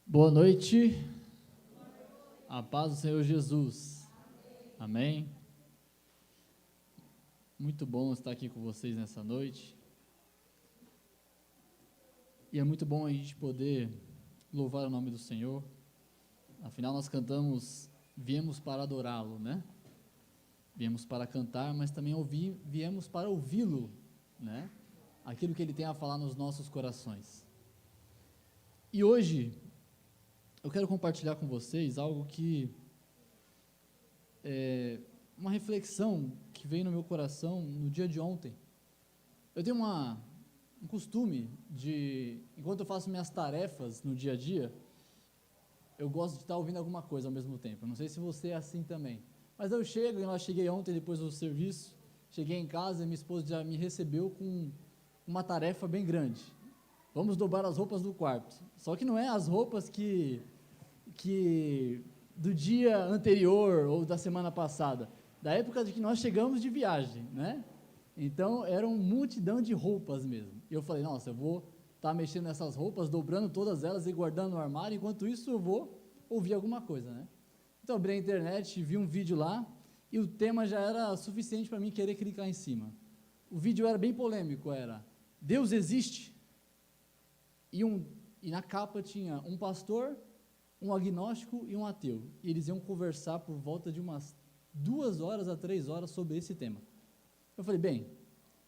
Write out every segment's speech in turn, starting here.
Boa noite, a paz do Senhor Jesus, amém? Muito bom estar aqui com vocês nessa noite, e é muito bom a gente poder louvar o nome do Senhor, afinal nós cantamos, viemos para adorá-lo, né? Viemos para cantar, mas também viemos para ouvi-lo, né? Aquilo que Ele tem a falar nos nossos corações. E hoje, eu quero compartilhar com vocês algo que é uma reflexão que veio no meu coração no dia de ontem. Eu tenho um costume de, enquanto eu faço minhas tarefas no dia a dia, eu gosto de estar ouvindo alguma coisa ao mesmo tempo. Eu não sei se você é assim também. Mas eu cheguei ontem depois do serviço, cheguei em casa e minha esposa já me recebeu com uma tarefa bem grande. Vamos dobrar as roupas do quarto. Só que não é as roupas que do dia anterior ou da semana passada, da época de que nós chegamos de viagem, né? Então, era uma multidão de roupas mesmo. E eu falei, nossa, eu vou estar mexendo nessas roupas, dobrando todas elas e guardando no armário, enquanto isso eu vou ouvir alguma coisa, né? Então, abri a internet, vi um vídeo lá, e o tema já era suficiente para mim querer clicar em cima. O vídeo era bem polêmico, era, Deus existe? E na capa tinha um pastor, um agnóstico e um ateu, e eles iam conversar por volta de umas 2 horas a 3 horas sobre esse tema. Eu falei, bem,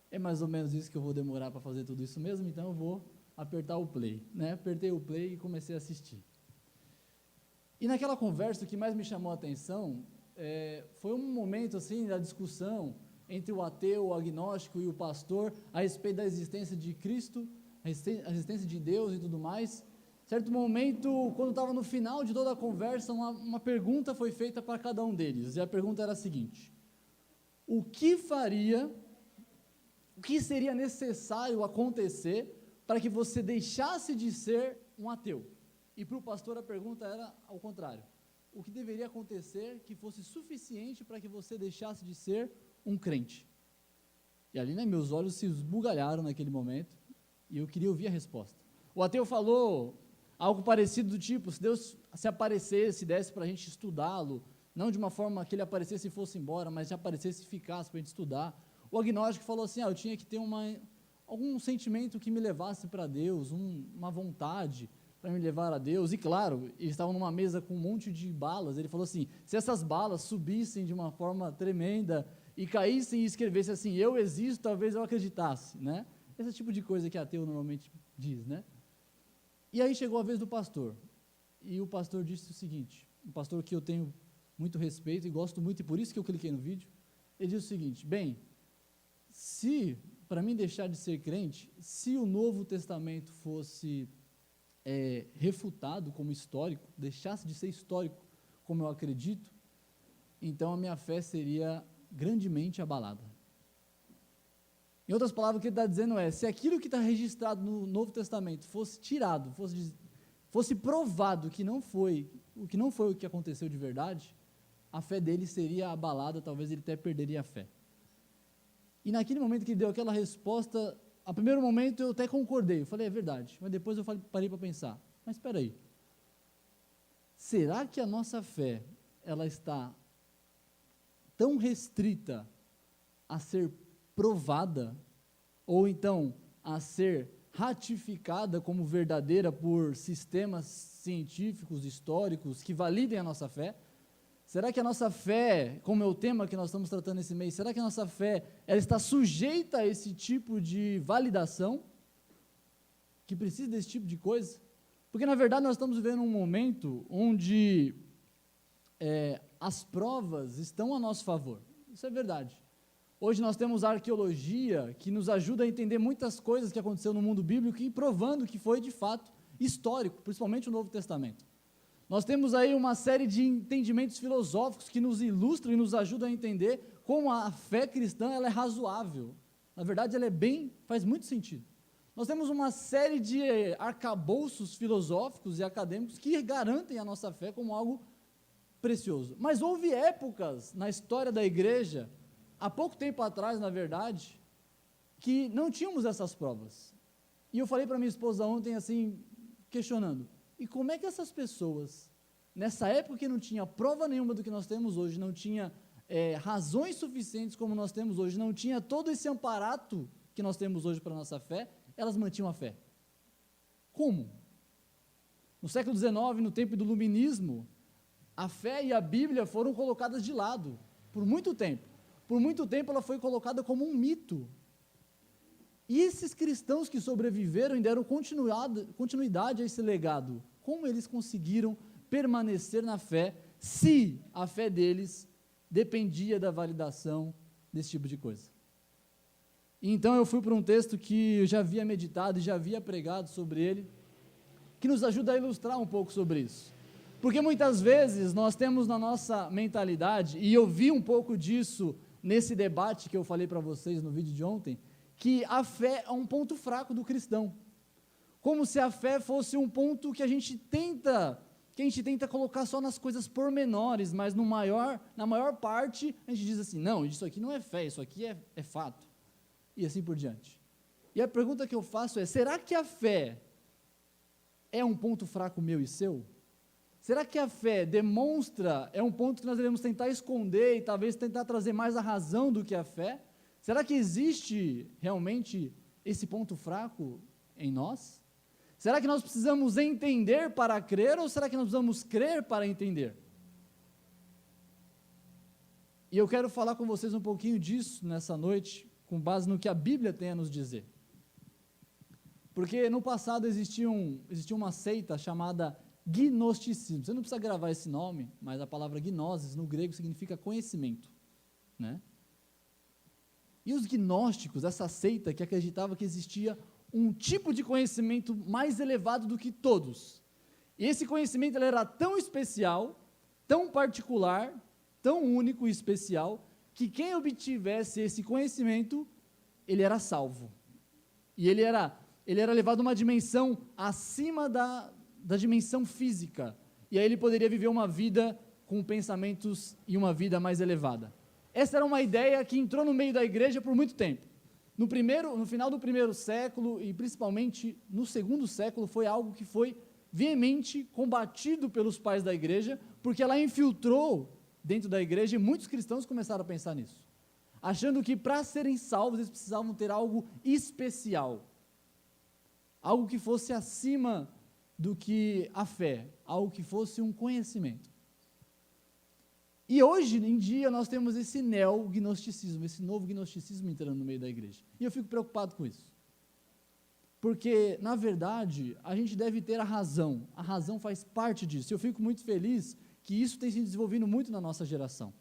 é mais ou menos isso que eu vou demorar para fazer tudo isso mesmo, então eu vou apertar o play, né? Apertei o play e comecei a assistir. E naquela conversa, o que mais me chamou a atenção foi um momento assim da discussão entre o ateu, o agnóstico e o pastor a respeito da existência de Cristo, a existência de Deus e tudo mais. Certo momento, quando estava no final de toda a conversa, uma pergunta foi feita para cada um deles, e a pergunta era a seguinte: o que seria necessário acontecer para que você deixasse de ser um ateu? E para o pastor a pergunta era ao contrário: o que deveria acontecer que fosse suficiente para que você deixasse de ser um crente? E ali, né, meus olhos se esbugalharam naquele momento, e eu queria ouvir a resposta. O ateu falou algo parecido do tipo, se Deus se aparecesse, desse para a gente estudá-lo, não de uma forma que ele aparecesse e fosse embora, mas se aparecesse e ficasse para a gente estudar. O agnóstico falou assim, eu tinha que ter algum sentimento que me levasse para Deus, uma vontade para me levar a Deus, e claro, eles estavam numa mesa com um monte de balas, ele falou assim, se essas balas subissem de uma forma tremenda, e caíssem e escrevessem assim, eu existo, talvez eu acreditasse, né? Esse tipo de coisa que ateu normalmente diz, né? E aí chegou a vez do pastor, e o pastor disse o seguinte, um pastor que eu tenho muito respeito e gosto muito, e por isso que eu cliquei no vídeo, ele disse o seguinte, bem, se, para mim deixar de ser crente, se o Novo Testamento fosse refutado como histórico, deixasse de ser histórico como eu acredito, então a minha fé seria grandemente abalada. Em outras palavras, o que ele está dizendo se aquilo que está registrado no Novo Testamento fosse tirado, fosse provado que não foi o que aconteceu de verdade, a fé dele seria abalada, talvez ele até perderia a fé. E naquele momento que ele deu aquela resposta, a primeiro momento eu até concordei, eu falei, é verdade, mas depois eu parei para pensar, mas espera aí, será que a nossa fé, ela está tão restrita a ser provada, ou então a ser ratificada como verdadeira por sistemas científicos, históricos, que validem a nossa fé? Será que a nossa fé, como é o tema que nós estamos tratando esse mês, será que a nossa fé, ela está sujeita a esse tipo de validação? Que precisa desse tipo de coisa? Porque, na verdade, nós estamos vivendo um momento onde as provas estão a nosso favor. Isso é verdade. Hoje nós temos a arqueologia que nos ajuda a entender muitas coisas que aconteceram no mundo bíblico e provando que foi, de fato, histórico, principalmente o Novo Testamento. Nós temos aí uma série de entendimentos filosóficos que nos ilustram e nos ajudam a entender como a fé cristã ela é razoável. Na verdade, ela faz muito sentido. Nós temos uma série de arcabouços filosóficos e acadêmicos que garantem a nossa fé como algo precioso. Mas houve épocas na história da igreja, há pouco tempo atrás, na verdade, que não tínhamos essas provas. E eu falei para minha esposa ontem, assim, questionando, E como é que essas pessoas, nessa época que não tinha prova nenhuma do que nós temos hoje, não tinha razões suficientes como nós temos hoje, não tinha todo esse amparato que nós temos hoje para a nossa fé, elas mantinham a fé? Como? No século XIX, no tempo do Iluminismo, a fé e a Bíblia foram colocadas de lado, por muito tempo. Por muito tempo ela foi colocada como um mito. E esses cristãos que sobreviveram e deram continuidade a esse legado, como eles conseguiram permanecer na fé, se a fé deles dependia da validação desse tipo de coisa? E então eu fui para um texto que eu já havia meditado e já havia pregado sobre ele, que nos ajuda a ilustrar um pouco sobre isso. Porque muitas vezes nós temos na nossa mentalidade, e eu vi um pouco disso nesse debate que eu falei para vocês no vídeo de ontem, que a fé é um ponto fraco do cristão. Como se a fé fosse um ponto que a gente tenta colocar só nas coisas pormenores, mas na maior parte a gente diz assim, não, isso aqui não é fé, isso aqui é fato. E assim por diante. E a pergunta que eu faço é, será que a fé é um ponto fraco meu e seu? Será que a fé é um ponto que nós devemos tentar esconder e talvez tentar trazer mais a razão do que a fé? Será que existe realmente esse ponto fraco em nós? Será que nós precisamos entender para crer ou será que nós precisamos crer para entender? E eu quero falar com vocês um pouquinho disso nessa noite, com base no que a Bíblia tem a nos dizer. Porque no passado existia uma seita chamada gnosticismo. Você não precisa gravar esse nome, mas a palavra gnosis no grego significa conhecimento, né? E os gnósticos, essa seita que acreditava que existia um tipo de conhecimento mais elevado do que todos. E esse conhecimento ele era tão especial, tão particular, tão único e especial, que quem obtivesse esse conhecimento, ele era salvo. E ele era levado a uma dimensão acima da dimensão física. E aí ele poderia viver uma vida com pensamentos e uma vida mais elevada. Essa era uma ideia que entrou no meio da igreja por muito tempo. No final do primeiro século e principalmente no segundo século, foi algo que foi veemente combatido pelos pais da igreja, porque ela infiltrou dentro da igreja e muitos cristãos começaram a pensar nisso, achando que para serem salvos eles precisavam ter algo especial, algo que fosse acima do que a fé, algo que fosse um conhecimento. E hoje em dia nós temos esse neognosticismo, esse novo gnosticismo entrando no meio da igreja. E eu fico preocupado com isso. Porque, na verdade, a gente deve ter a razão faz parte disso. Eu fico muito feliz que isso tem se desenvolvido muito na nossa geração.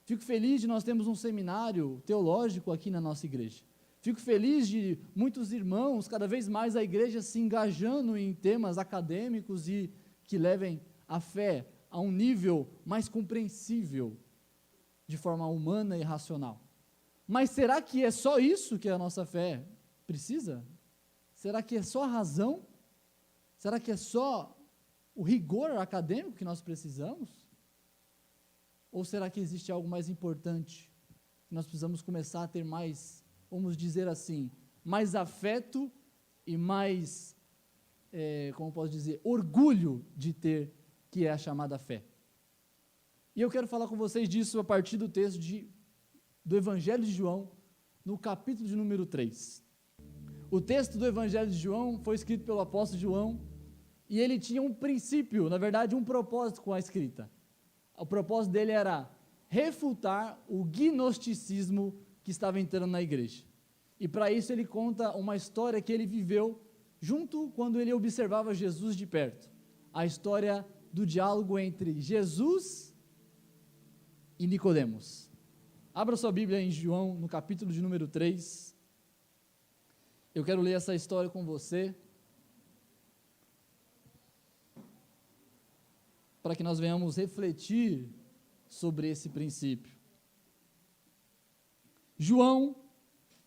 Fico feliz de nós termos um seminário teológico aqui na nossa igreja. Fico feliz de muitos irmãos, cada vez mais a igreja se engajando em temas acadêmicos e que levem a fé a um nível mais compreensível, de forma humana e racional. Mas será que é só isso que a nossa fé precisa? Será que é só a razão? Será que é só o rigor acadêmico que nós precisamos? Ou será que existe algo mais importante, que nós precisamos começar a ter mais, vamos dizer assim, mais afeto e mais, como posso dizer, orgulho de ter, que é a chamada fé. E eu quero falar com vocês disso a partir do texto do Evangelho de João, no capítulo de número 3. O texto do Evangelho de João foi escrito pelo apóstolo João, e ele tinha um princípio, na verdade um propósito com a escrita. O propósito dele era refutar o gnosticismo que estava entrando na igreja. E para isso ele conta uma história que ele viveu junto quando ele observava Jesus de perto. A história do diálogo entre Jesus e Nicodemos. Abra sua Bíblia em João, no capítulo de número 3. Eu quero ler essa história com você, para que nós venhamos refletir sobre esse princípio. João,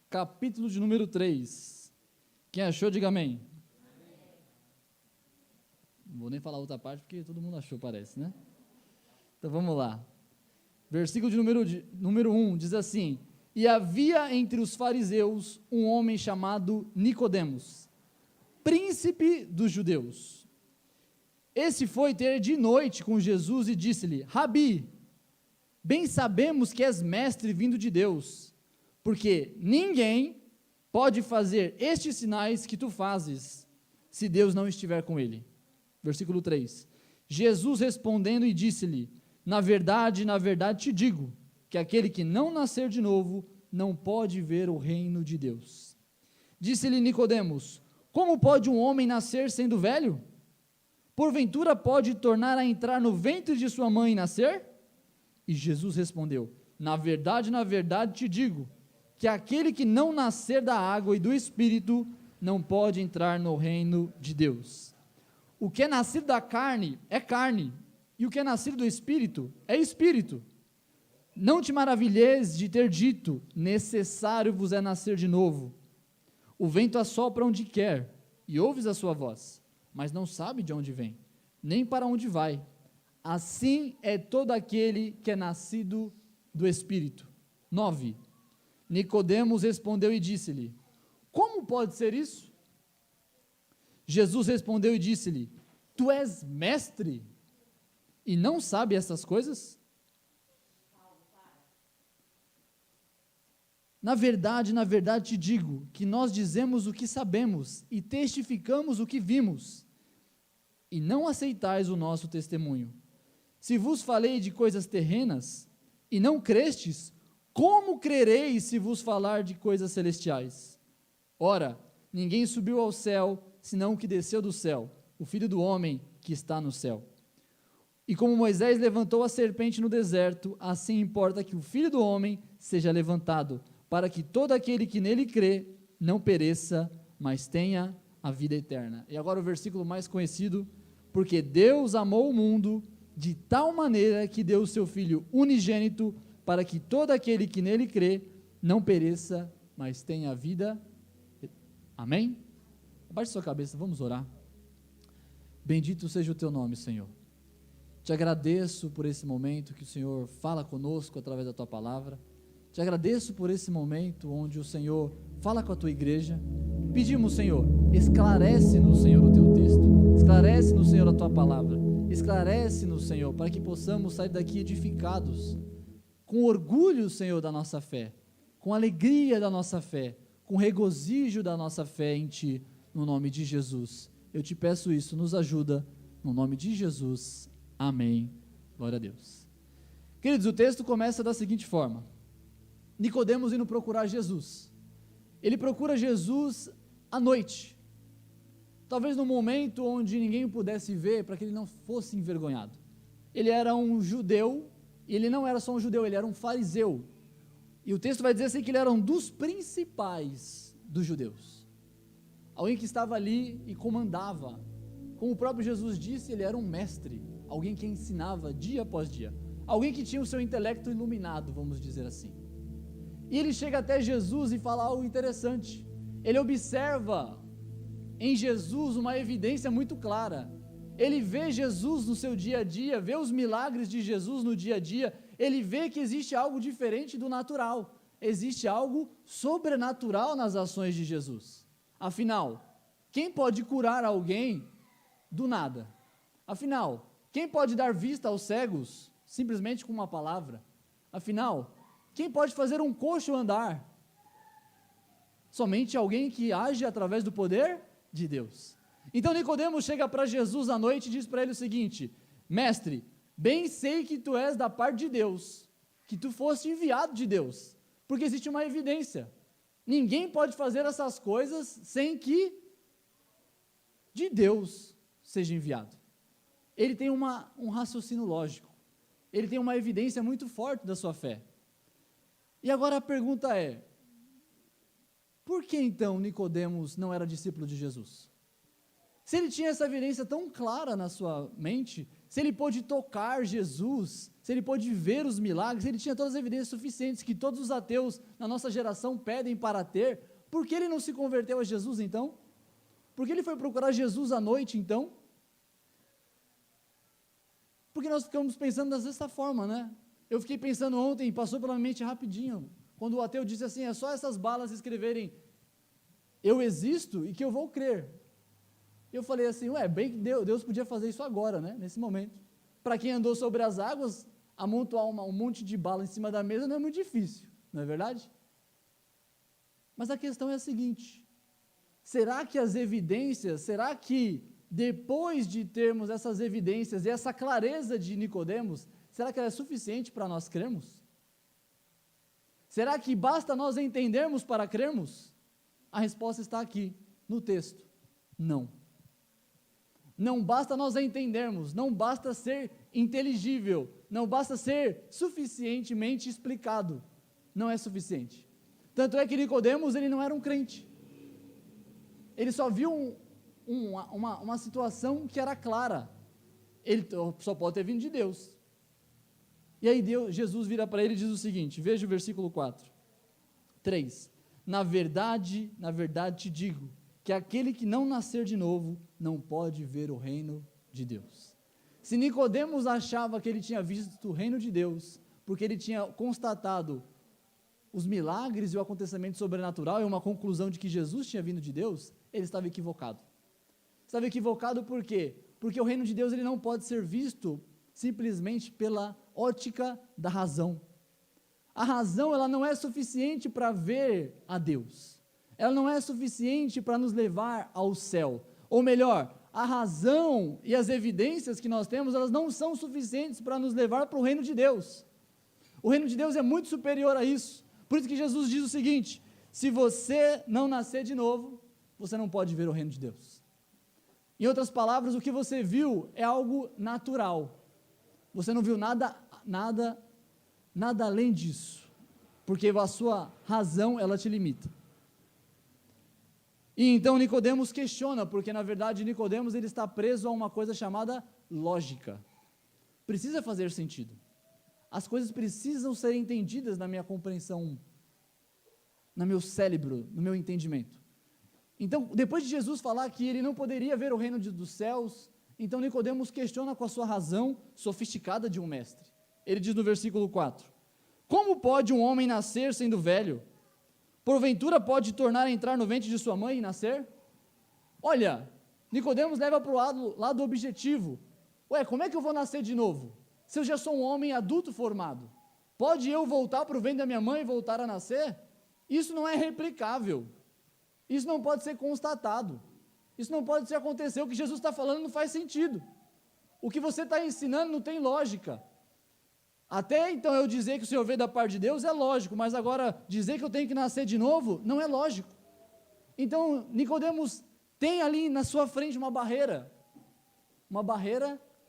capítulo de número 3. Quem achou, diga amém. Não vou nem falar outra parte, porque todo mundo achou, parece, né? Então vamos lá. Versículo de número 1 diz assim: E havia entre os fariseus um homem chamado Nicodemos, príncipe dos judeus. Esse foi ter de noite com Jesus e disse-lhe: Rabi, bem sabemos que és mestre vindo de Deus, porque ninguém pode fazer estes sinais que tu fazes, se Deus não estiver com ele. Versículo 3. Jesus respondendo e disse-lhe: na verdade te digo, que aquele que não nascer de novo, não pode ver o reino de Deus. Disse-lhe Nicodemos: como pode um homem nascer sendo velho? Porventura pode tornar a entrar no ventre de sua mãe e nascer? E Jesus respondeu: na verdade te digo, que aquele que não nascer da água e do Espírito, não pode entrar no reino de Deus. O que é nascido da carne é carne, e o que é nascido do Espírito é Espírito. Não te maravilhes de ter dito: necessário vos é nascer de novo. O vento assopra onde quer, e ouves a sua voz, mas não sabe de onde vem, nem para onde vai. Assim é todo aquele que é nascido do Espírito. 9. Nicodemos respondeu e disse-lhe: como pode ser isso? Jesus respondeu e disse-lhe: tu és mestre e não sabe essas coisas? Na verdade te digo, que nós dizemos o que sabemos e testificamos o que vimos, e não aceitais o nosso testemunho. Se vos falei de coisas terrenas, e não crestes, como crereis se vos falar de coisas celestiais? Ora, ninguém subiu ao céu, senão o que desceu do céu, o Filho do homem que está no céu. E como Moisés levantou a serpente no deserto, assim importa que o Filho do homem seja levantado, para que todo aquele que nele crê não pereça, mas tenha a vida eterna. E agora o versículo mais conhecido: porque Deus amou o mundo de tal maneira que deu o seu Filho unigênito, para que todo aquele que nele crê não pereça, mas tenha a vida. Amém? Abaixe sua cabeça, vamos orar. Bendito seja o teu nome, Senhor. Te agradeço por esse momento que o Senhor fala conosco através da tua palavra. Te agradeço por esse momento onde o Senhor fala com a tua igreja. Pedimos, Senhor, esclarece-nos, Senhor, o teu texto. Esclarece-nos, Senhor, a tua palavra. Esclarece-nos, Senhor, para que possamos sair daqui edificados, com orgulho, Senhor, da nossa fé, com alegria da nossa fé, com regozijo da nossa fé em Ti, no nome de Jesus. Eu te peço isso, nos ajuda, no nome de Jesus. Amém. Glória a Deus. Queridos, o texto começa da seguinte forma: Nicodemos indo procurar Jesus. Ele procura Jesus à noite, talvez no momento onde ninguém o pudesse ver, para que ele não fosse envergonhado. Ele era um judeu, e ele não era só um judeu, ele era um fariseu. E o texto vai dizer assim que ele era um dos principais dos judeus. Alguém que estava ali e comandava. Como o próprio Jesus disse, ele era um mestre, alguém que ensinava dia após dia. Alguém que tinha o seu intelecto iluminado, vamos dizer assim. E ele chega até Jesus e fala algo interessante. Ele observa em Jesus uma evidência muito clara. Ele vê Jesus no seu dia a dia, vê os milagres de Jesus no dia a dia, ele vê que existe algo diferente do natural, existe algo sobrenatural nas ações de Jesus. Afinal, quem pode curar alguém do nada? Afinal, quem pode dar vista aos cegos simplesmente com uma palavra? Afinal, quem pode fazer um coxo andar? Somente alguém que age através do poder de Deus. Então Nicodemos chega para Jesus à noite e diz para ele o seguinte: mestre, bem sei que tu és da parte de Deus, que tu foste enviado de Deus, porque existe uma evidência. Ninguém pode fazer essas coisas sem que de Deus seja enviado. Ele tem um raciocínio lógico, ele tem uma evidência muito forte da sua fé. E agora a pergunta é: por que então Nicodemos não era discípulo de Jesus? Se ele tinha essa evidência tão clara na sua mente, se ele pôde tocar Jesus, se ele pôde ver os milagres, ele tinha todas as evidências suficientes que todos os ateus na nossa geração pedem para ter, por que ele não se converteu a Jesus então? Por que ele foi procurar Jesus à noite então? Porque nós ficamos pensando dessa forma, né? Eu fiquei pensando ontem, passou pela minha mente rapidinho, quando o ateu disse assim: é só essas balas escreverem eu existo e que eu vou crer. Eu falei assim, bem que Deus podia fazer isso agora, né, nesse momento. Para quem andou sobre as águas, amontoar um monte de bala em cima da mesa não é muito difícil, não é verdade? Mas a questão é a seguinte, será que depois de termos essas evidências e essa clareza de Nicodemos, será que ela é suficiente para nós crermos? Será que basta nós entendermos para crermos? A resposta está aqui, no texto. Não. Não basta nós entendermos, não basta ser inteligível, não basta ser suficientemente explicado. Não é suficiente. Tanto é que Nicodemos, ele não era um crente. Ele só viu uma situação que era clara. Ele só pode ter vindo de Deus. E aí Jesus vira para ele e diz o seguinte, veja o versículo 3. Na verdade te digo, que aquele que não nascer de novo, não pode ver o reino de Deus. Se Nicodemos achava que ele tinha visto o reino de Deus, porque ele tinha constatado os milagres e o acontecimento sobrenatural e uma conclusão de que Jesus tinha vindo de Deus, ele estava equivocado. Estava equivocado por quê? Porque o reino de Deus ele não pode ser visto simplesmente pela ótica da razão. A razão ela não é suficiente para ver a Deus. Ela não é suficiente para nos levar ao céu. Ou melhor, a razão e as evidências que nós temos, elas não são suficientes para nos levar para o reino de Deus. O reino de Deus é muito superior a isso. Por isso que Jesus diz o seguinte, se você não nascer de novo, você não pode ver o reino de Deus. Em outras palavras, o que você viu é algo natural. Você não viu nada além disso, porque a sua razão, ela te limita. E então Nicodemos questiona, porque na verdade Nicodemos ele está preso a uma coisa chamada lógica. Precisa fazer sentido. As coisas precisam ser entendidas na minha compreensão, no meu cérebro, no meu entendimento. Então, depois de Jesus falar que ele não poderia ver o reino dos céus, então Nicodemos questiona com a sua razão sofisticada de um mestre. Ele diz no versículo 4, como pode um homem nascer sendo velho? Porventura pode tornar a entrar no ventre de sua mãe e nascer? Olha, Nicodemos leva para o lado objetivo. Como é que eu vou nascer de novo? Se eu já sou um homem adulto formado, pode eu voltar para o ventre da minha mãe e voltar a nascer? Isso não é replicável. Isso não pode ser constatado. Isso não pode ser acontecer. O que Jesus está falando não faz sentido. O que você está ensinando não tem lógica. Até então eu dizer que o Senhor veio da parte de Deus é lógico, mas agora dizer que eu tenho que nascer de novo não é lógico. Então Nicodemos tem ali na sua frente uma barreira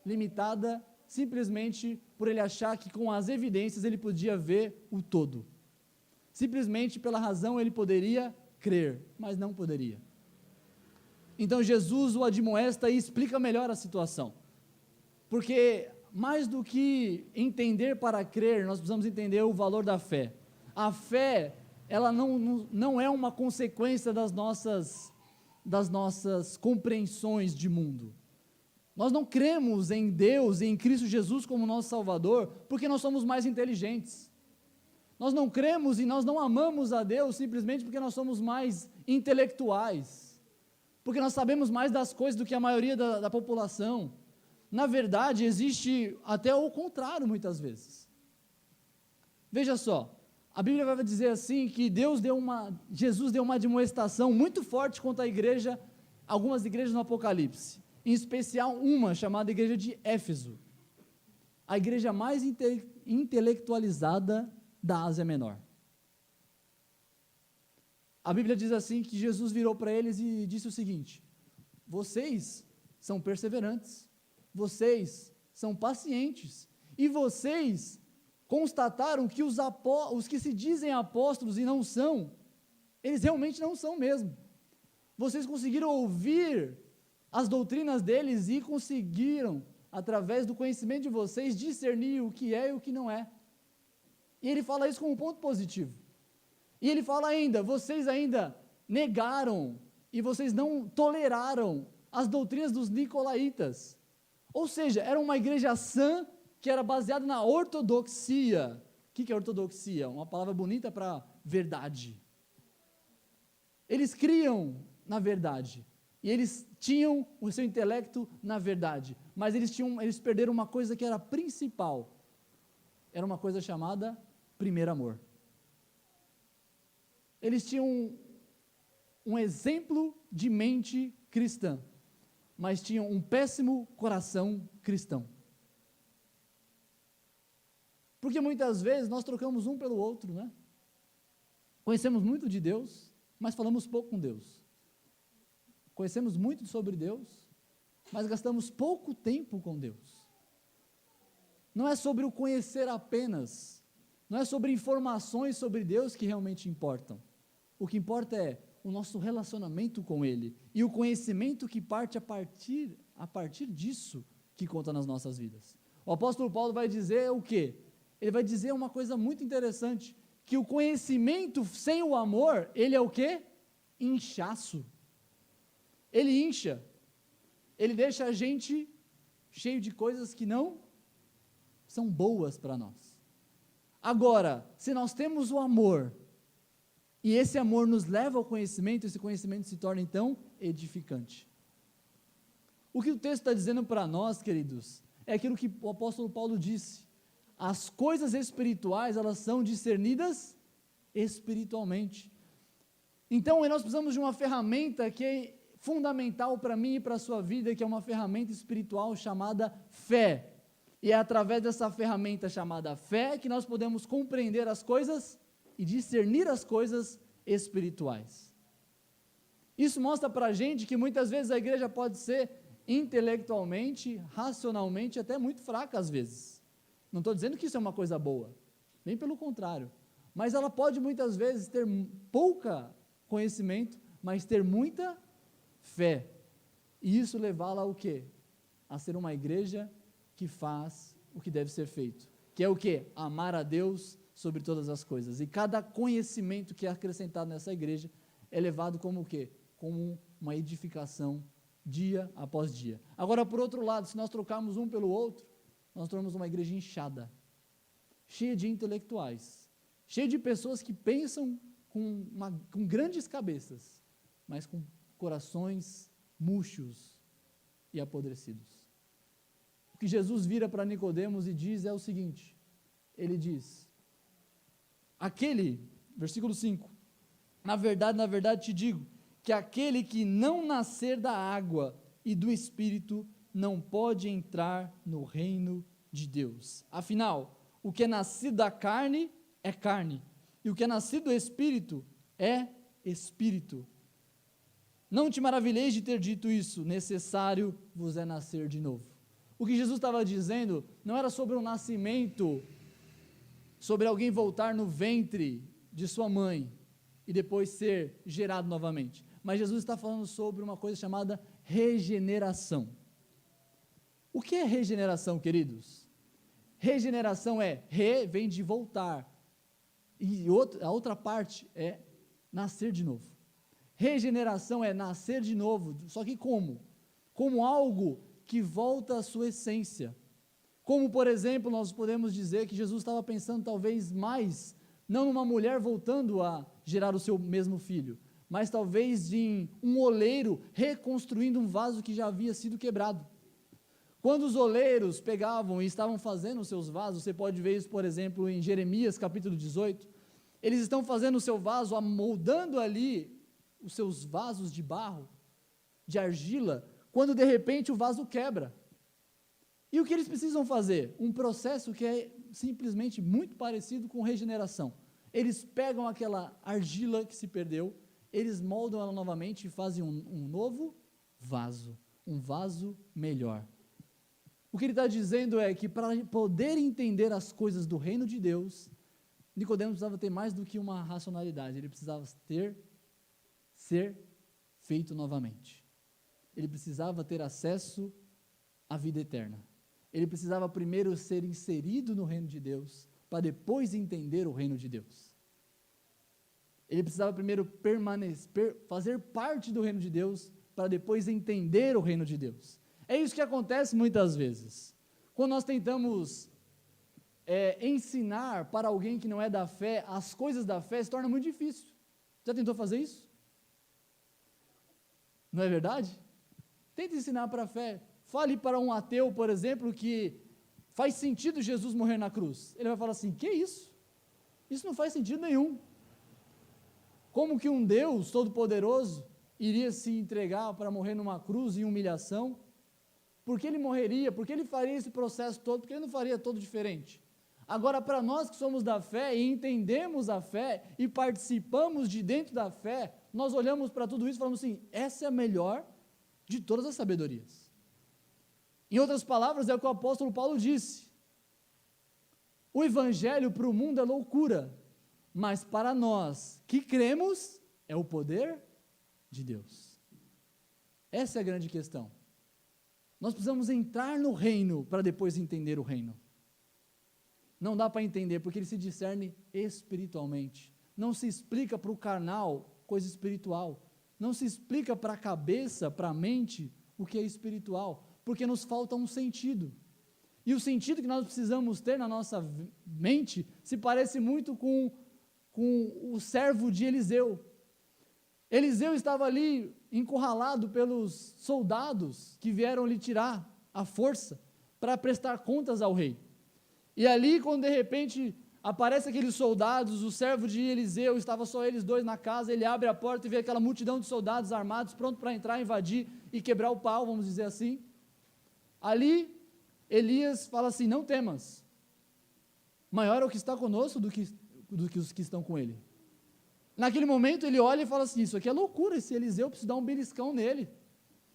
limitada simplesmente por ele achar que com as evidências ele podia ver o todo. Simplesmente pela razão ele poderia crer, mas não poderia. Então Jesus o admoesta e explica melhor a situação, porque mais do que entender para crer, nós precisamos entender o valor da fé. A fé, ela não é uma consequência das nossas compreensões de mundo. Nós não cremos em Deus e em Cristo Jesus como nosso Salvador, porque nós somos mais inteligentes. Nós não cremos e nós não amamos a Deus simplesmente porque nós somos mais intelectuais, porque nós sabemos mais das coisas do que a maioria da população. Na verdade, existe até o contrário muitas vezes. Veja só, a Bíblia vai dizer assim que Jesus deu uma admoestação muito forte contra a igreja, algumas igrejas no Apocalipse, em especial uma chamada igreja de Éfeso, a igreja mais intelectualizada da Ásia Menor. A Bíblia diz assim que Jesus virou para eles e disse o seguinte: vocês são perseverantes, vocês são pacientes, e vocês constataram que os que se dizem apóstolos e não são, eles realmente não são mesmo. Vocês conseguiram ouvir as doutrinas deles e conseguiram, através do conhecimento de vocês, discernir o que é e o que não é. E ele fala isso como um ponto positivo. E ele fala ainda, vocês ainda negaram e vocês não toleraram as doutrinas dos nicolaítas. Ou seja, era uma igreja sã que era baseada na ortodoxia. O que é ortodoxia? Uma palavra bonita para verdade. Eles criam na verdade. e eles tinham o seu intelecto na verdade, mas eles perderam uma coisa que era principal, era uma coisa chamada primeiro amor. Eles tinham um exemplo de mente cristã, mas tinham um péssimo coração cristão. Porque muitas vezes nós trocamos um pelo outro, né? Conhecemos muito de Deus, mas falamos pouco com Deus. Conhecemos muito sobre Deus, mas gastamos pouco tempo com Deus. Não é sobre o conhecer apenas, não é sobre informações sobre Deus que realmente importam. O que importa é o nosso relacionamento com Ele e o conhecimento que parte a partir disso que conta nas nossas vidas. O apóstolo Paulo vai dizer o quê? Ele vai dizer uma coisa muito interessante, que o conhecimento sem o amor, ele é o quê? Inchaço. Ele incha, ele deixa a gente cheio de coisas que não são boas para nós. Agora, se nós temos o amor, e esse amor nos leva ao conhecimento, esse conhecimento se torna então edificante. O que o texto está dizendo para nós, queridos, é aquilo que o apóstolo Paulo disse: as coisas espirituais, elas são discernidas espiritualmente. Então, nós precisamos de uma ferramenta que é fundamental para mim e para a sua vida, que é uma ferramenta espiritual chamada fé. E é através dessa ferramenta chamada fé que nós podemos compreender as coisas e discernir as coisas espirituais. Isso mostra para a gente que muitas vezes a igreja pode ser intelectualmente, racionalmente, até muito fraca às vezes. Não estou dizendo que isso é uma coisa boa, bem pelo contrário, mas ela pode muitas vezes ter pouca conhecimento, mas ter muita fé, e isso levá-la ao quê? A ser uma igreja que faz o que deve ser feito, que é o quê? Amar a Deus sobre todas as coisas, e cada conhecimento que é acrescentado nessa igreja é levado como o quê? Como uma edificação dia após dia. Agora, por outro lado, se nós trocarmos um pelo outro, nós tornamos uma igreja inchada, cheia de intelectuais, cheia de pessoas que pensam com grandes cabeças, mas com corações murchos e apodrecidos. O que Jesus vira para Nicodemos e diz é o seguinte, ele diz, versículo 5, na verdade te digo, que aquele que não nascer da água e do Espírito não pode entrar no reino de Deus. Afinal, o que é nascido da carne é carne, e o que é nascido do Espírito é Espírito. Não te maravilheis de ter dito isso, necessário vos é nascer de novo. O que Jesus estava dizendo não era sobre um nascimento, sobre alguém voltar no ventre de sua mãe e depois ser gerado novamente, mas Jesus está falando sobre uma coisa chamada regeneração. O que é regeneração, queridos? Regeneração vem de voltar, e a outra parte é nascer de novo. Regeneração é nascer de novo, só que como? Como algo que volta à sua essência. Como, por exemplo, nós podemos dizer que Jesus estava pensando talvez mais, não numa mulher voltando a gerar o seu mesmo filho, mas talvez em um oleiro reconstruindo um vaso que já havia sido quebrado. Quando os oleiros pegavam e estavam fazendo os seus vasos, você pode ver isso, por exemplo, em Jeremias capítulo 18, eles estão fazendo o seu vaso, amoldando ali os seus vasos de barro, de argila, quando de repente o vaso quebra. E o que eles precisam fazer? Um processo que é simplesmente muito parecido com regeneração. Eles pegam aquela argila que se perdeu, eles moldam ela novamente e fazem um novo vaso, um vaso melhor. O que ele está dizendo é que para poder entender as coisas do reino de Deus, Nicodemos precisava ter mais do que uma racionalidade, ele precisava ser feito novamente. Ele precisava ter acesso à vida eterna. Ele precisava primeiro ser inserido no reino de Deus, para depois entender o reino de Deus. Ele precisava primeiro fazer parte do reino de Deus, para depois entender o reino de Deus. É isso que acontece muitas vezes. Quando nós tentamos ensinar para alguém que não é da fé, as coisas da fé se torna muito difícil. Já tentou fazer isso? Não é verdade? Tenta ensinar para a fé. Fale para um ateu, por exemplo, que faz sentido Jesus morrer na cruz. Ele vai falar assim, que isso? Isso não faz sentido nenhum. Como que um Deus todo-poderoso iria se entregar para morrer numa cruz em humilhação? Por que ele morreria? Por que ele faria esse processo todo? Por que ele não faria todo diferente? Agora, para nós que somos da fé e entendemos a fé e participamos de dentro da fé, nós olhamos para tudo isso e falamos assim, essa é a melhor de todas as sabedorias. Em outras palavras, é o que o apóstolo Paulo disse. O evangelho para o mundo é loucura, mas para nós que cremos, é o poder de Deus. Essa é a grande questão. Nós precisamos entrar no reino para depois entender o reino. Não dá para entender, porque ele se discerne espiritualmente. Não se explica para o carnal coisa espiritual. Não se explica para a cabeça, para a mente, o que é espiritual, porque nos falta um sentido. E o sentido que nós precisamos ter na nossa mente se parece muito com o servo de Eliseu. Eliseu estava ali encurralado pelos soldados que vieram lhe tirar a força para prestar contas ao rei. E ali, quando de repente aparecem aqueles soldados, o servo de Eliseu, estava só eles dois na casa, ele abre a porta e vê aquela multidão de soldados armados, pronto para entrar, invadir e quebrar o pau, vamos dizer assim. Ali, Elias fala assim, não temas, maior é o que está conosco do que os que estão com ele. Naquele momento ele olha e fala assim, isso aqui é loucura, esse Eliseu precisa dar um beliscão nele,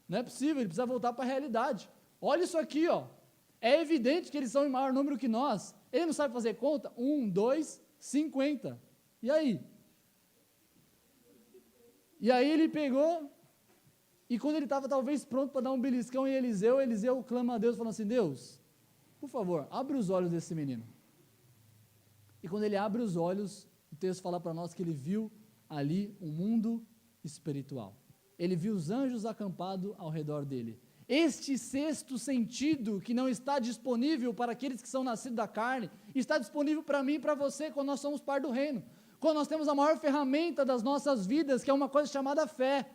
não é possível, ele precisa voltar para a realidade. Olha isso aqui, ó. É evidente que eles são em maior número que nós. Ele não sabe fazer conta? 1, 2, 50. E aí? E aí ele pegou, e quando ele estava talvez pronto para dar um beliscão em Eliseu, Eliseu clama a Deus, falando assim, Deus, por favor, abre os olhos desse menino. E quando ele abre os olhos, o texto fala para nós que ele viu ali um mundo espiritual. Ele viu os anjos acampados ao redor dele. Este sexto sentido que não está disponível para aqueles que são nascidos da carne, está disponível para mim e para você quando nós somos parte do reino. Quando nós temos a maior ferramenta das nossas vidas, que é uma coisa chamada fé.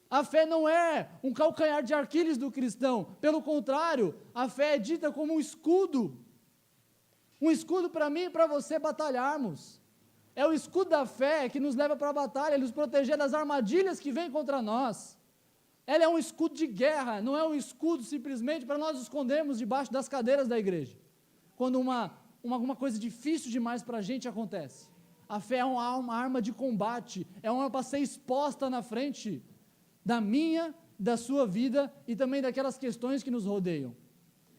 A fé não é um calcanhar de Aquiles do cristão, pelo contrário, a fé é dita como um escudo para mim e para você batalharmos. É o escudo da fé que nos leva para a batalha, nos proteger das armadilhas que vêm contra nós. Ela é um escudo de guerra, não é um escudo simplesmente para nós escondermos debaixo das cadeiras da igreja, quando uma coisa difícil demais para a gente acontece. A fé é uma arma de combate, é uma arma para ser exposta na frente da minha, da sua vida e também daquelas questões que nos rodeiam.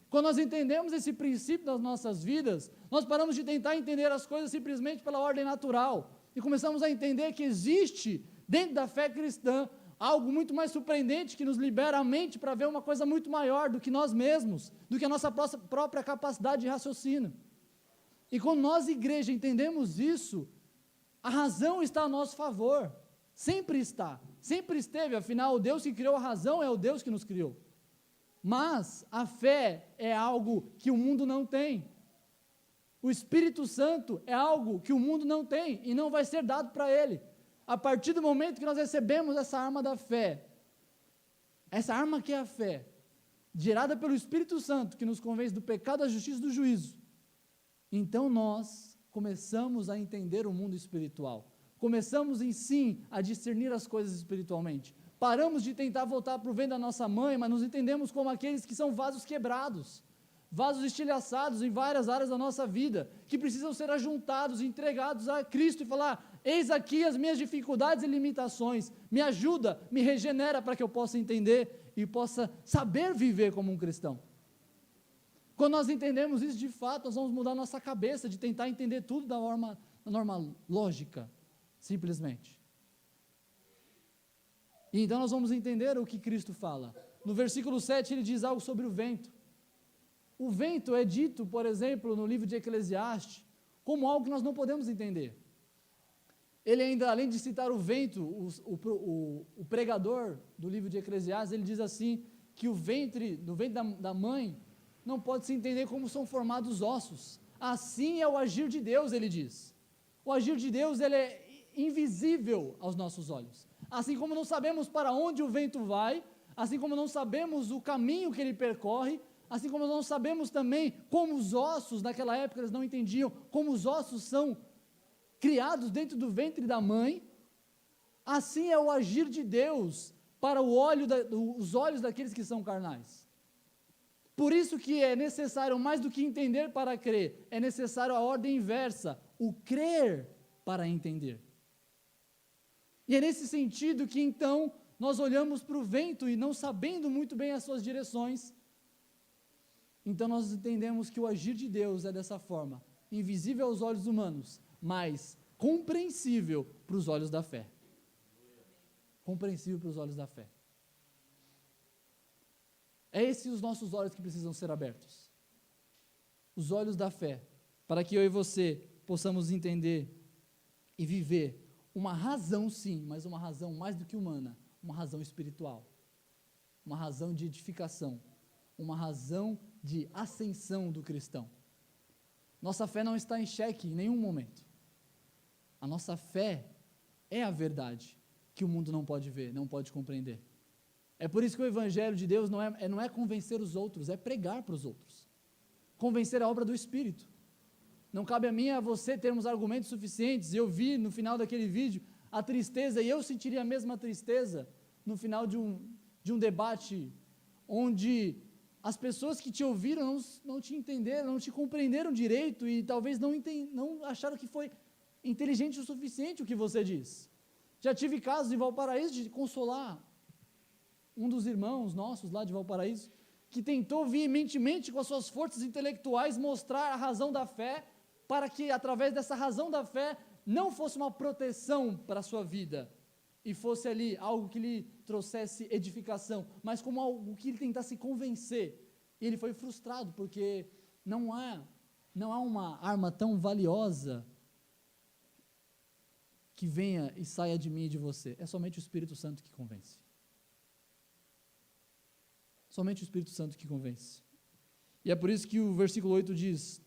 Quando nós entendemos esse princípio das nossas vidas, nós paramos de tentar entender as coisas simplesmente pela ordem natural e começamos a entender que existe dentro da fé cristã algo muito mais surpreendente que nos libera a mente para ver uma coisa muito maior do que nós mesmos, do que a nossa própria capacidade de raciocínio. E quando nós, igreja, entendemos isso, a razão está a nosso favor, sempre está, sempre esteve, afinal o Deus que criou a razão é o Deus que nos criou. Mas a fé é algo que o mundo não tem. O Espírito Santo é algo que o mundo não tem e não vai ser dado para ele. A partir do momento que nós recebemos essa arma da fé, essa arma que é a fé, gerada pelo Espírito Santo, que nos convence do pecado, da justiça e do juízo, então nós começamos a entender o mundo espiritual, começamos em sim a discernir as coisas espiritualmente, paramos de tentar voltar para o ventre da nossa mãe, mas nos entendemos como aqueles que são vasos quebrados, vasos estilhaçados em várias áreas da nossa vida, que precisam ser ajuntados, entregados a Cristo e falar, eis aqui as minhas dificuldades e limitações, me ajuda, me regenera para que eu possa entender e possa saber viver como um cristão. Quando nós entendemos isso de fato, nós vamos mudar nossa cabeça de tentar entender tudo da norma lógica, simplesmente. E então nós vamos entender o que Cristo fala. No versículo 7 ele diz algo sobre o vento. O vento é dito, por exemplo, no livro de Eclesiastes, como algo que nós não podemos entender. Ele ainda, além de citar o vento, o pregador do livro de Eclesiastes, ele diz assim, que no ventre da mãe, não pode se entender como são formados ossos. Assim é o agir de Deus, ele diz. O agir de Deus, ele é invisível aos nossos olhos. assim como não sabemos para onde o vento vai, assim como não sabemos o caminho que ele percorre, assim como não sabemos também como os ossos, naquela época eles não entendiam como os ossos são criados dentro do ventre da mãe, assim é o agir de Deus para os olhos daqueles que são carnais. Por isso que é necessário, mais do que entender para crer, é necessário a ordem inversa, o crer para entender. E é nesse sentido que então nós olhamos para o vento e não sabendo muito bem as suas direções, então nós entendemos que o agir de Deus é dessa forma, invisível aos olhos humanos, mas compreensível para os olhos da fé. Compreensível para os olhos da fé. É esses os nossos olhos que precisam ser abertos. Os olhos da fé, para que eu e você possamos entender e viver uma razão, sim, mas uma razão mais do que humana, uma razão espiritual, uma razão de edificação, uma razão de ascensão do cristão. Nossa fé não está em xeque em nenhum momento. A nossa fé é a verdade que o mundo não pode ver, não pode compreender. É por isso que o Evangelho de Deus não é convencer os outros, é pregar para os outros. Convencer a obra do Espírito. Não cabe a mim e a você termos argumentos suficientes. Eu vi no final daquele vídeo a tristeza, e eu sentiria a mesma tristeza no final de um debate, onde as pessoas que te ouviram não te entenderam, não te compreenderam direito, e talvez não acharam que foi inteligente o suficiente o que você diz. Já tive casos em Valparaíso de consolar um dos irmãos nossos lá de Valparaíso, que tentou veementemente com as suas forças intelectuais mostrar a razão da fé, para que através dessa razão da fé não fosse uma proteção para a sua vida, e fosse ali algo que lhe trouxesse edificação, mas como algo que ele tentasse convencer, e ele foi frustrado, porque não há uma arma tão valiosa que venha e saia de mim e de você, é somente o Espírito Santo que convence. Somente o Espírito Santo que convence. E é por isso que o versículo 8 diz: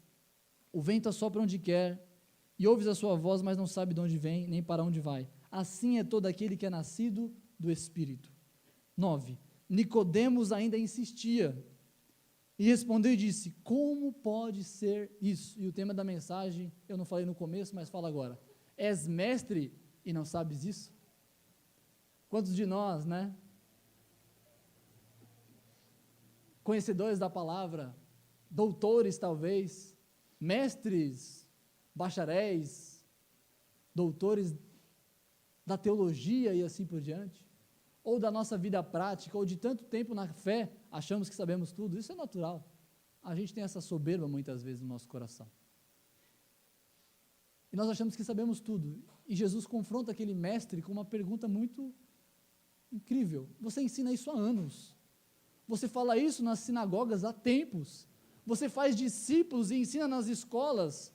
o vento assopra onde quer, e ouves a sua voz, mas não sabe de onde vem, nem para onde vai. Assim é todo aquele que é nascido do Espírito. 9. Nicodemos ainda insistia, e respondeu e disse: como pode ser isso? E o tema da mensagem, eu não falei no começo, mas falo agora. És mestre e não sabes isso? Quantos de nós, conhecedores da palavra, doutores talvez, mestres, bacharéis, doutores da teologia e assim por diante, ou da nossa vida prática, ou de tanto tempo na fé, achamos que sabemos tudo. Isso é natural. A gente tem essa soberba muitas vezes no nosso coração. E nós achamos que sabemos tudo. E Jesus confronta aquele mestre com uma pergunta muito incrível. Você ensina isso há anos. Você fala isso nas sinagogas há tempos. Você faz discípulos e ensina nas escolas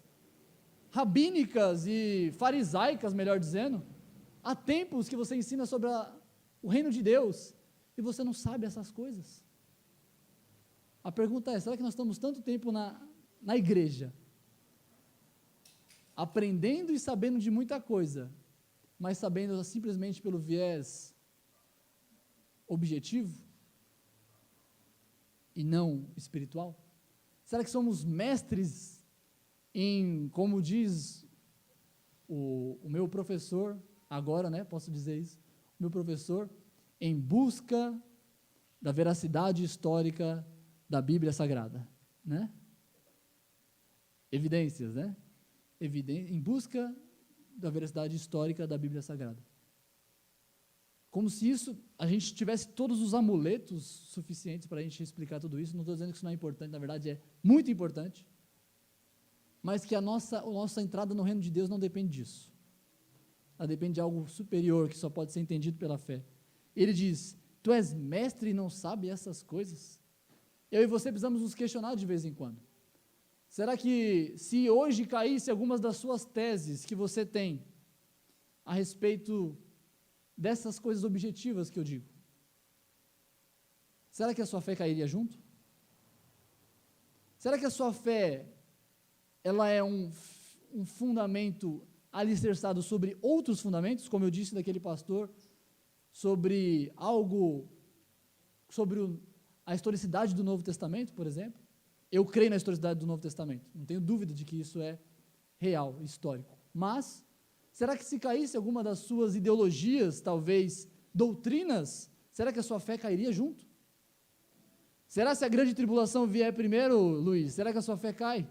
rabínicas e farisaicas, melhor dizendo. Há tempos que você ensina sobre o reino de Deus e você não sabe essas coisas. A pergunta é: será que nós estamos tanto tempo na igreja, aprendendo e sabendo de muita coisa, mas sabendo simplesmente pelo viés objetivo e não espiritual? Será que somos mestres em, como diz o meu professor, agora, posso dizer isso, o meu professor, em busca da veracidade histórica da Bíblia Sagrada, Evidências, em busca da veracidade histórica da Bíblia Sagrada. Como se a gente tivesse todos os amuletos suficientes para a gente explicar tudo isso. Não estou dizendo que isso não é importante, na verdade é muito importante, mas que a nossa entrada no reino de Deus não depende disso. Ela depende de algo superior, que só pode ser entendido pela fé. Ele diz: tu és mestre e não sabe essas coisas? Eu e você precisamos nos questionar de vez em quando. Será que se hoje caísse algumas das suas teses que você tem a respeito dessas coisas objetivas que eu digo, será que a sua fé cairia junto? Será que a sua fé ela é um fundamento alicerçado sobre outros fundamentos, como eu disse daquele pastor sobre algo, a historicidade do Novo Testamento, por exemplo. Eu creio na historicidade do Novo Testamento, não tenho dúvida de que isso é real, histórico. Mas, será que se caísse alguma das suas ideologias, talvez doutrinas, será que a sua fé cairia junto? Será que se a grande tribulação vier primeiro, Luiz, será que a sua fé cai?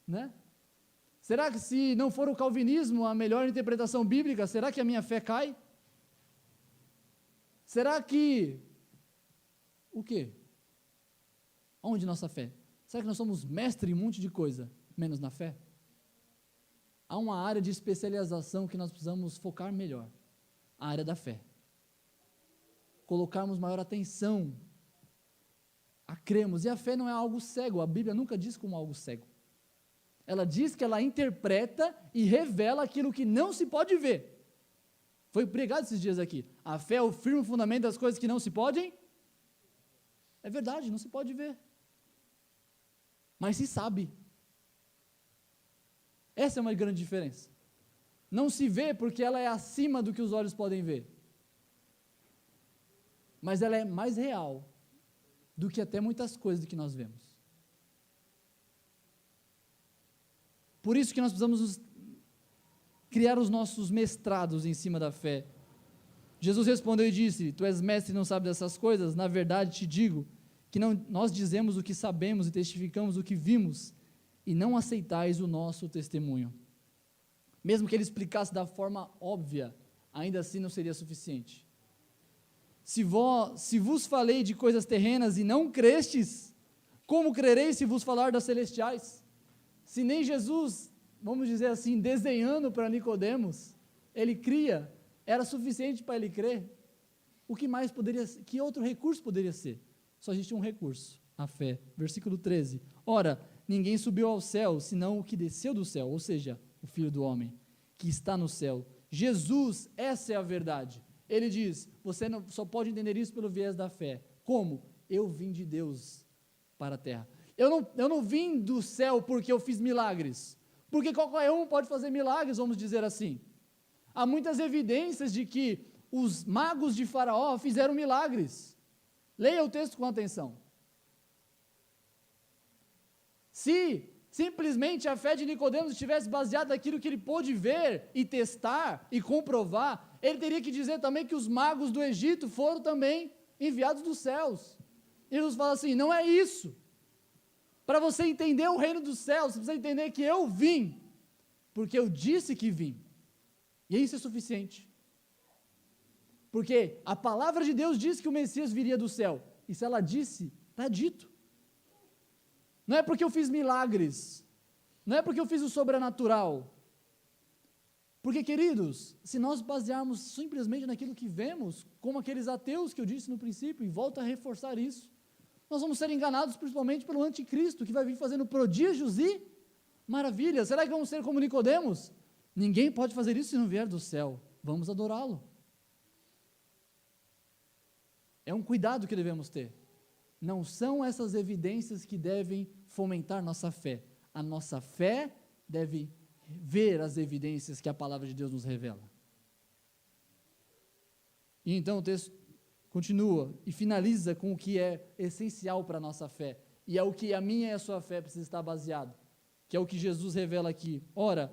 Né? Será que se não for o calvinismo a melhor interpretação bíblica, será que a minha fé cai? Será que... o quê? Onde nossa fé? Será que nós somos mestre em um monte de coisa, menos na fé? Há uma área de especialização que nós precisamos focar melhor, a área da fé. Colocarmos maior atenção a cremos, e a fé não é algo cego, a Bíblia nunca diz como algo cego. Ela diz que ela interpreta e revela aquilo que não se pode ver. Foi pregado esses dias aqui. A fé é o firme fundamento das coisas que não se podem. É verdade, não se pode ver. Mas se sabe. Essa é uma grande diferença. Não se vê porque ela é acima do que os olhos podem ver. Mas ela é mais real do que até muitas coisas que nós vemos. Por isso que nós precisamos criar os nossos mestrados em cima da fé. Jesus respondeu e disse: tu és mestre e não sabes dessas coisas? Na verdade te digo que nós dizemos o que sabemos e testificamos o que vimos, e não aceitais o nosso testemunho. Mesmo que ele explicasse da forma óbvia, ainda assim não seria suficiente. Se vos falei de coisas terrenas e não crestes, como crereis se vos falar das celestiais? Se nem Jesus, vamos dizer assim, desenhando para Nicodemos, ele cria, era suficiente para ele crer, o que mais poderia, que outro recurso poderia ser? Só existe um recurso, a fé. Versículo 13, ora, ninguém subiu ao céu, senão o que desceu do céu, ou seja, o Filho do Homem, que está no céu. Jesus, essa é a verdade. Ele diz, você só pode entender isso pelo viés da fé. Como? Eu vim de Deus para a terra. Eu não vim do céu porque eu fiz milagres, porque qualquer um pode fazer milagres, vamos dizer assim. Há muitas evidências de que os magos de Faraó fizeram milagres. Leia o texto com atenção. Se simplesmente a fé de Nicodemos estivesse baseada naquilo que ele pôde ver e testar e comprovar, ele teria que dizer também que os magos do Egito foram também enviados dos céus. E Jesus fala assim, não é isso. Para você entender o reino dos céus, você precisa entender que eu vim, porque eu disse que vim. E isso é suficiente. Porque a palavra de Deus diz que o Messias viria do céu. E se ela disse, está dito. Não é porque eu fiz milagres, não é porque eu fiz o sobrenatural. Porque, queridos, se nós basearmos simplesmente naquilo que vemos, como aqueles ateus que eu disse no princípio, e volto a reforçar isso, nós vamos ser enganados principalmente pelo anticristo, que vai vir fazendo prodígios e maravilhas. Será que vamos ser como Nicodemos? Ninguém pode fazer isso se não vier do céu. Vamos adorá-lo. É um cuidado que devemos ter. Não são essas evidências que devem fomentar nossa fé. A nossa fé deve ver as evidências que a palavra de Deus nos revela. E então o texto continua e finaliza com o que é essencial para a nossa fé. E é o que a minha e a sua fé precisa estar baseado. Que é o que Jesus revela aqui. Ora,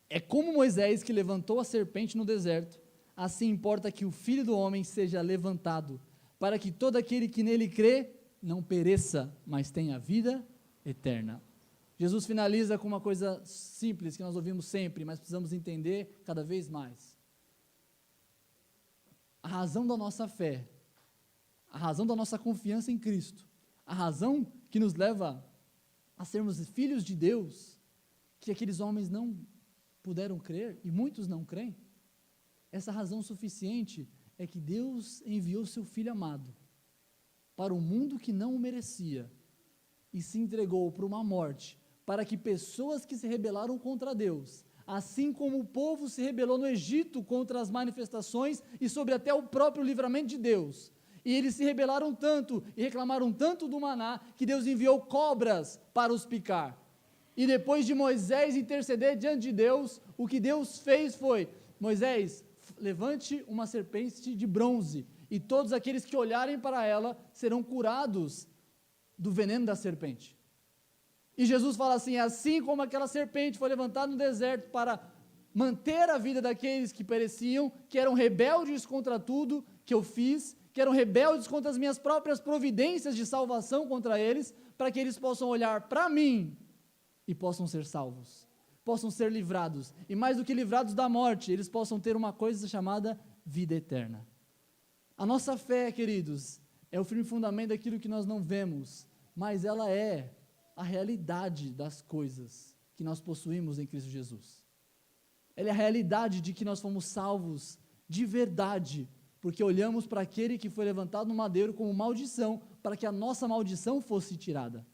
é como Moisés que levantou a serpente no deserto, assim importa que o Filho do Homem seja levantado, para que todo aquele que nele crê não pereça, mas tenha vida eterna. Jesus finaliza com uma coisa simples que nós ouvimos sempre, mas precisamos entender cada vez mais. A razão da nossa fé, a razão da nossa confiança em Cristo, a razão que nos leva a sermos filhos de Deus, que aqueles homens não puderam crer, e muitos não creem, essa razão suficiente é que Deus enviou seu Filho amado para um mundo que não o merecia e se entregou para uma morte, para que pessoas que se rebelaram contra Deus, assim como o povo se rebelou no Egito contra as manifestações e sobre até o próprio livramento de Deus, e eles se rebelaram tanto e reclamaram tanto do maná, que Deus enviou cobras para os picar. E depois de Moisés interceder diante de Deus, o que Deus fez foi, Moisés, levante uma serpente de bronze, e todos aqueles que olharem para ela serão curados do veneno da serpente. E Jesus fala assim: assim como aquela serpente foi levantada no deserto para manter a vida daqueles que pereciam, que eram rebeldes contra tudo que eu fiz, que eram rebeldes contra as minhas próprias providências de salvação contra eles, para que eles possam olhar para mim e possam ser salvos, possam ser livrados, e mais do que livrados da morte, eles possam ter uma coisa chamada vida eterna. A nossa fé, queridos, é o firme fundamento daquilo que nós não vemos, mas ela é a realidade das coisas que nós possuímos em Cristo Jesus. Ela é a realidade de que nós fomos salvos de verdade, porque olhamos para aquele que foi levantado no madeiro como maldição, para que a nossa maldição fosse tirada.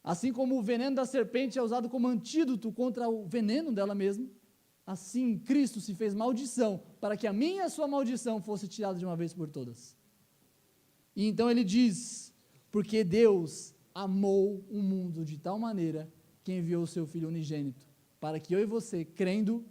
Assim como o veneno da serpente é usado como antídoto contra o veneno dela mesma, assim Cristo se fez maldição, para que a minha e a sua maldição fosse tirada de uma vez por todas. E então ele diz: porque Deus amou o mundo de tal maneira que enviou o seu Filho unigênito, para que eu e você, crendo,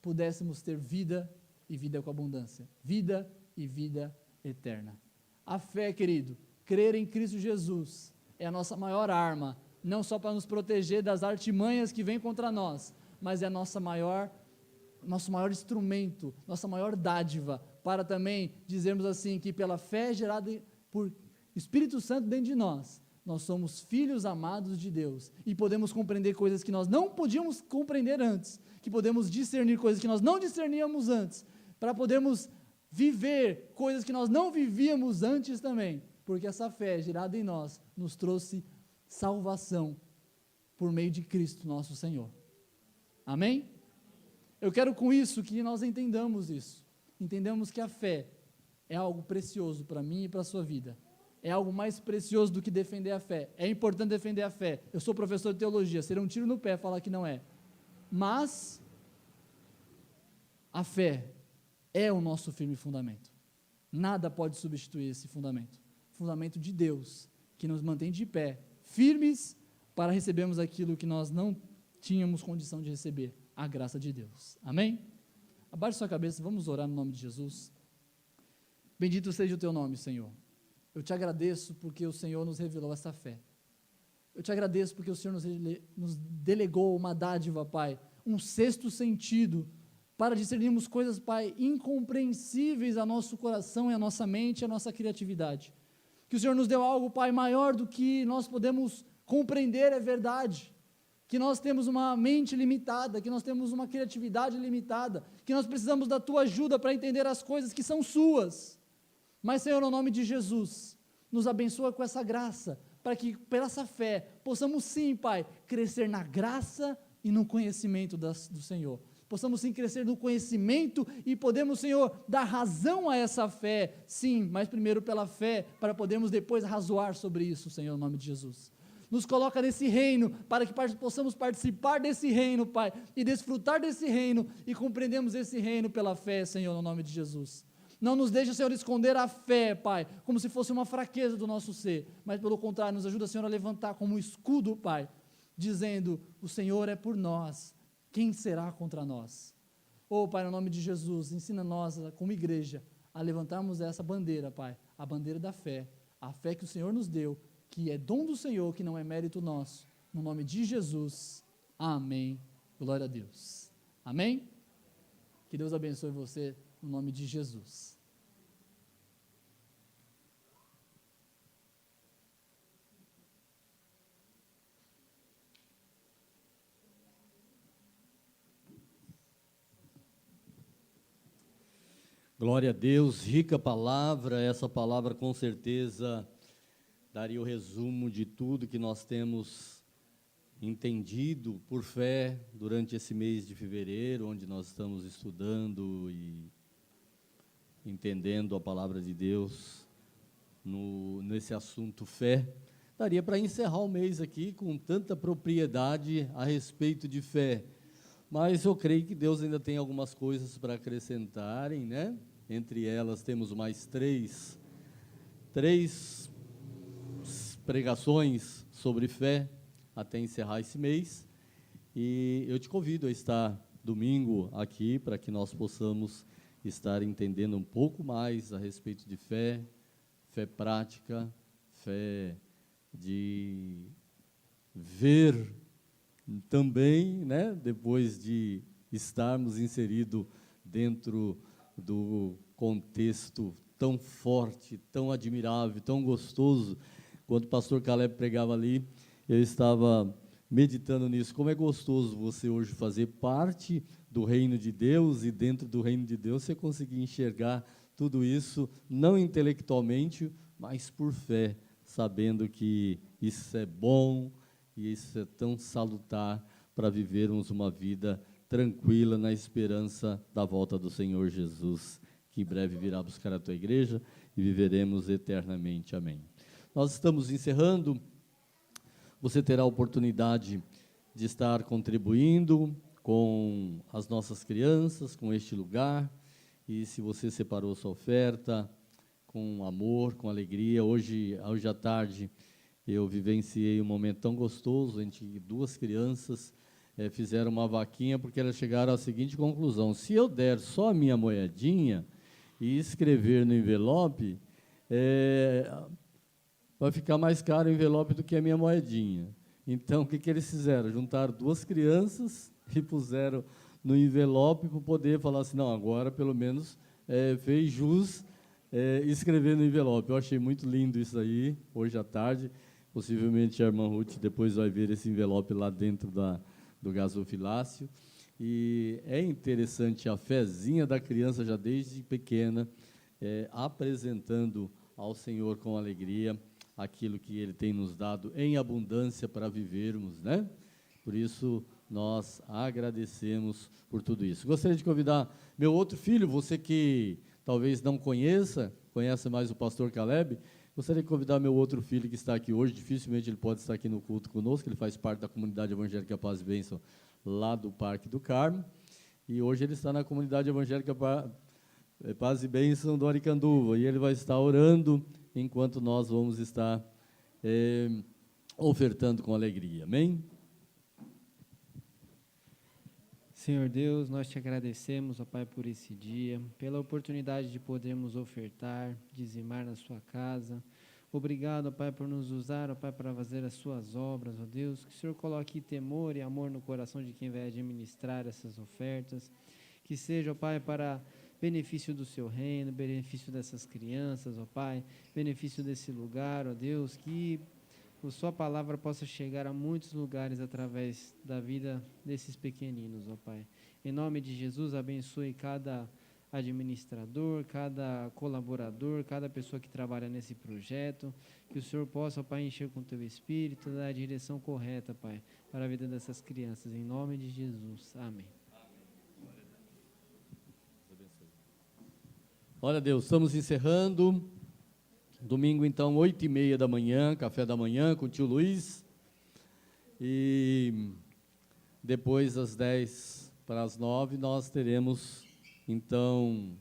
pudéssemos ter vida e vida com abundância, vida e vida eterna. A fé, querido, crer em Cristo Jesus é a nossa maior arma, não só para nos proteger das artimanhas que vêm contra nós, mas é nosso maior instrumento, nossa maior dádiva, para também dizermos assim, que pela fé gerada por Espírito Santo dentro de nós, nós somos filhos amados de Deus, e podemos compreender coisas que nós não podíamos compreender antes, que podemos discernir coisas que nós não discerníamos antes, para podermos viver coisas que nós não vivíamos antes também, porque essa fé gerada em nós, nos trouxe salvação, por meio de Cristo nosso Senhor. Amém? Eu quero com isso que nós entendamos isso, entendamos que a fé é algo precioso para mim e para a sua vida, é algo mais precioso do que defender a fé. É importante defender a fé. Eu sou professor de teologia, seria um tiro no pé falar que não é. Mas a fé é o nosso firme fundamento. Nada pode substituir esse fundamento. Fundamento de Deus, que nos mantém de pé, firmes, para recebermos aquilo que nós não tínhamos condição de receber, a graça de Deus. Amém? Abaixe sua cabeça, vamos orar no nome de Jesus. Bendito seja o teu nome, Senhor. Eu te agradeço porque o Senhor nos revelou essa fé. Eu te agradeço porque o Senhor nos delegou uma dádiva, Pai, um sexto sentido, para discernirmos coisas, Pai, incompreensíveis a nosso coração e a nossa mente e a nossa criatividade. Que o Senhor nos deu algo, Pai, maior do que nós podemos compreender, é verdade. Que nós temos uma mente limitada, que nós temos uma criatividade limitada, que nós precisamos da Tua ajuda para entender as coisas que são Suas. Mas, Senhor, no nome de Jesus, nos abençoa com essa graça, para que, pela essa fé, possamos sim, Pai, crescer na graça e no conhecimento do Senhor. Possamos sim crescer no conhecimento e podemos, Senhor, dar razão a essa fé, sim, mas primeiro pela fé, para podermos depois razoar sobre isso, Senhor, no nome de Jesus. Nos coloca nesse reino, para que possamos participar desse reino, Pai, e desfrutar desse reino, e compreendemos esse reino pela fé, Senhor, no nome de Jesus. Não nos deixe, Senhor, esconder a fé, Pai, como se fosse uma fraqueza do nosso ser, mas pelo contrário, nos ajuda, Senhor, a levantar como um escudo, Pai, dizendo: o Senhor é por nós, quem será contra nós? Oh, Pai, no nome de Jesus, ensina nós, como igreja, a levantarmos essa bandeira, Pai, a bandeira da fé, a fé que o Senhor nos deu, que é dom do Senhor, que não é mérito nosso, no nome de Jesus, amém, glória a Deus, amém? Que Deus abençoe você, no nome de Jesus. Glória a Deus, rica palavra, essa palavra com certeza daria o resumo de tudo que nós temos entendido por fé durante esse mês de fevereiro, onde nós estamos estudando e entendendo a palavra de Deus nesse assunto fé. Daria para encerrar o mês aqui com tanta propriedade a respeito de fé, mas eu creio que Deus ainda tem algumas coisas para acrescentarem, né? Entre elas temos mais três pregações sobre fé até encerrar esse mês, e eu te convido a estar domingo aqui, para que nós possamos estar entendendo um pouco mais a respeito de fé, fé prática, fé de ver também, né, depois de estarmos inseridos dentro do contexto tão forte, tão admirável, tão gostoso. Quando o pastor Caleb pregava ali, eu estava meditando nisso, como é gostoso você hoje fazer parte do reino de Deus, e dentro do reino de Deus você conseguir enxergar tudo isso, não intelectualmente, mas por fé, sabendo que isso é bom e isso é tão salutar para vivermos uma vida tranquila na esperança da volta do Senhor Jesus, que em breve virá buscar a tua igreja e viveremos eternamente. Amém. Nós estamos encerrando. Você terá a oportunidade de estar contribuindo com as nossas crianças, com este lugar, e se você separou sua oferta com amor, com alegria, hoje à tarde eu vivenciei um momento tão gostoso, em que duas crianças fizeram uma vaquinha, porque elas chegaram à seguinte conclusão: se eu der só a minha moedinha e escrever no envelope, vai ficar mais caro o envelope do que a minha moedinha. Então, o que eles fizeram? Juntaram duas crianças e puseram no envelope para poder falar assim, não, agora pelo menos fez jus escrever no envelope. Eu achei muito lindo isso aí, hoje à tarde. Possivelmente a irmã Ruth depois vai ver esse envelope lá dentro do gasofilácio. E é interessante a fezinha da criança, já desde pequena, apresentando ao Senhor com alegria aquilo que Ele tem nos dado em abundância para vivermos, né? Por isso, nós agradecemos por tudo isso. Gostaria de convidar meu outro filho, você que talvez não conhece mais o pastor Caleb, gostaria de convidar meu outro filho que está aqui hoje, dificilmente ele pode estar aqui no culto conosco, ele faz parte da comunidade evangélica Paz e Bênção, lá do Parque do Carmo, e hoje ele está na comunidade evangélica Paz e Bênção do Aricanduva, e ele vai estar orando enquanto nós vamos estar ofertando com alegria. Amém? Senhor Deus, nós te agradecemos, ó Pai, por esse dia, pela oportunidade de podermos ofertar, dizimar na sua casa. Obrigado, ó Pai, por nos usar, ó Pai, para fazer as suas obras, ó Deus. Que o Senhor coloque temor e amor no coração de quem vai administrar essas ofertas. Que seja, ó Pai, para benefício do seu reino, benefício dessas crianças, ó Pai, benefício desse lugar, ó Deus, que a sua palavra possa chegar a muitos lugares através da vida desses pequeninos, ó Pai. Em nome de Jesus, abençoe cada administrador, cada colaborador, cada pessoa que trabalha nesse projeto, que o Senhor possa, ó Pai, encher com o teu Espírito, dar a direção correta, Pai, para a vida dessas crianças, em nome de Jesus. Amém. Olha, Deus, estamos encerrando. Domingo, então, 8h30 da manhã, café da manhã com o tio Luiz. E depois, às 8:50, nós teremos, então,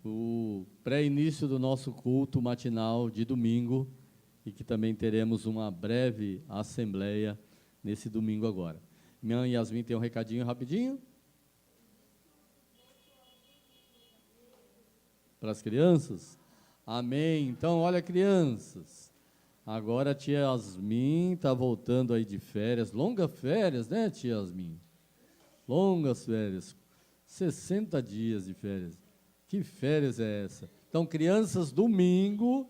o pré-início do nosso culto matinal de domingo, e que também teremos uma breve assembleia nesse domingo agora. Minha Yasmin tem um recadinho rapidinho para as crianças. Amém. Então, olha, crianças, agora a tia Yasmin está voltando aí de férias, longas férias, né, tia Yasmin? Longas férias, 60 dias de férias. Que férias é essa? Então, crianças, domingo,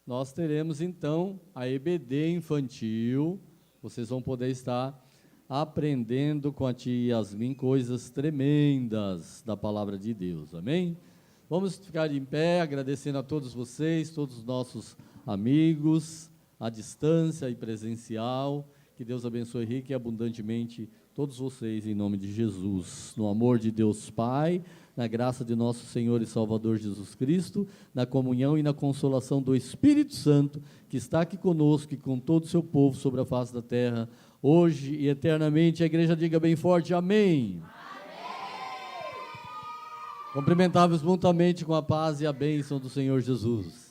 nós teremos, então, a EBD infantil. Vocês vão poder estar aprendendo com a tia Yasmin coisas tremendas da palavra de Deus. Amém? Vamos ficar em pé, agradecendo a todos vocês, todos os nossos amigos, à distância e presencial. Que Deus abençoe rica e abundantemente todos vocês, em nome de Jesus. No amor de Deus Pai, na graça de nosso Senhor e Salvador Jesus Cristo, na comunhão e na consolação do Espírito Santo, que está aqui conosco e com todo o seu povo sobre a face da terra, hoje e eternamente. A igreja diga bem forte, amém. Cumprimentáveis mutuamente com a paz e a bênção do Senhor Jesus.